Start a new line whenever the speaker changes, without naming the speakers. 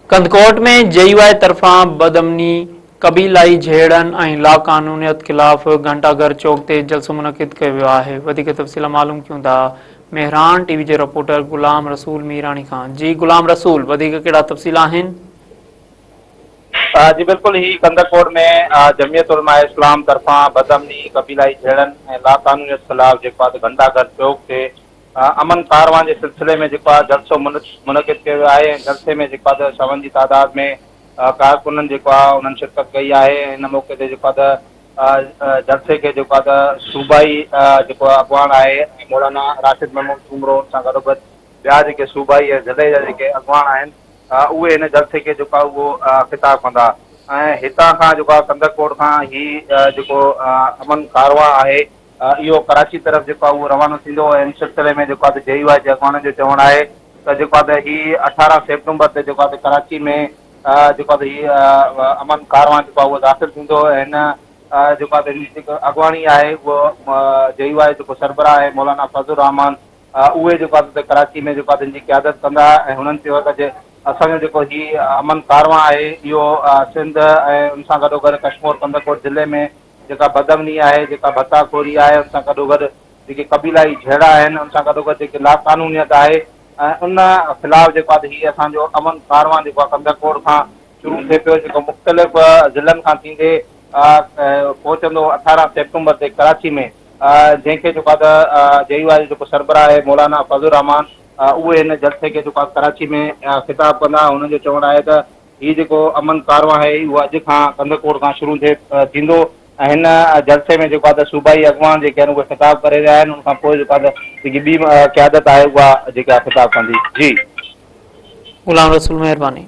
कंदकोट में जेयूआई तरफा बदअमनी कबीलाई झेड़न ऐं लाक़ानूनियत खिलाफ़ घंटाघर चौक ते जलसो मुनक़िद कयो वियो आहे। वधीक तफ़सील मालूम कयूं था मेहरान टीवी जे रिपोर्टर गुलाम रसूल मीरानी खान। जी गुलाम रसूल, वधीक कहिड़ा तफ़सील आहिनि?
जी बिल्कुल ही कंदकोट में जमियत उलमा इस्लाम तरफा बदअमनी कबीलाई झेड़न ऐं लाक़ानूनियत ख़िलाफ़ जेको आहे घंटाघर चौक ते अमन कारवां जे सिलसिले में जेको आहे जलसो मुनक़िद कयो वियो आहे। जलसे में जेको आहे सवनि जी तादाद में कारकुननि जेको आहे उन्हनि शिरकत कई आहे। हिन मौक़े ते जेको आहे जलसे खे जेको आहे सूबाई जेको अॻवान आहे मौलाना राशिद महमूद सूमरो सां गॾोगॾु ॿिया जेके सूबाई ऐं ज़िले जा जेके अॻवान आहिनि उहे हिन जलसे खे जेको आहे उहो ख़िताब कंदा। ऐं हितां खां जेको आहे कंदरकोट खां ही जेको अमन कारवां आहे इहो कराची तरफ़ जेको आहे उहो रवानो थींदो ऐं इन सिलसिले में जेको आहे जेयूआई जे अॻवाननि जो चवणु आहे त जेको आहे ही 18 सेप्टेम्बर ते जेको आहे कराची में जेको आहे ही अमन कारवां जेको आहे उहो दाख़िल थींदो ऐं हिन जेको आहे जेको अॻवानी आहे उहो जेयूआई जेको सरबराह आहे मौलाना फज़लुर रहमान उहे जेको आहे कराची में जेको आहे जिन जी क़यादत कंदा ऐं हुननि चयो त जे असांजो जेको ही अमन कारवां आहे इहो सिंध ऐं उन सां गॾोगॾु कश्मीर कंदरकोट ज़िले में जेका बदअमनी आहे जेका भत्ताखोरी आहे उन सां गॾोगॾु जेके कबीलाई झेड़ा आहिनि उन सां गॾोगॾु जेके लाक़ानूनियत आहे ऐं उन ख़िलाफ़ु जेको आहे हीअ असांजो अमन कारवां जेको आहे कंदरकोट खां शुरू थिए पियो जेको मुख़्तलिफ़ ज़िलनि खां थींदे पहुचंदो 18 सेप्टेम्बर ते कराची में जंहिंखे जेको आहे जेयूआई जेको सरबराह आहे मौलाना फज़लुर रहमान उहे हिन जलसे खे जेको आहे कराची में ख़िताब कंदा। हुननि जो चवणु आहे त हीउ जेको अमन कारवां आहे उहो अॼु खां कंदरकोट खां शुरू थींदो ऐं हिन जलसे में जेको आहे सूबाई अॻवान जेके आहिनि उहे ख़िताब करे रहिया आहिनि। उनखां पोइ जेको आहे जेकी ॿी क़यादत आहे उहा जेका ख़िताब कंदी। जी
गुलाम रसूल, महिरबानी।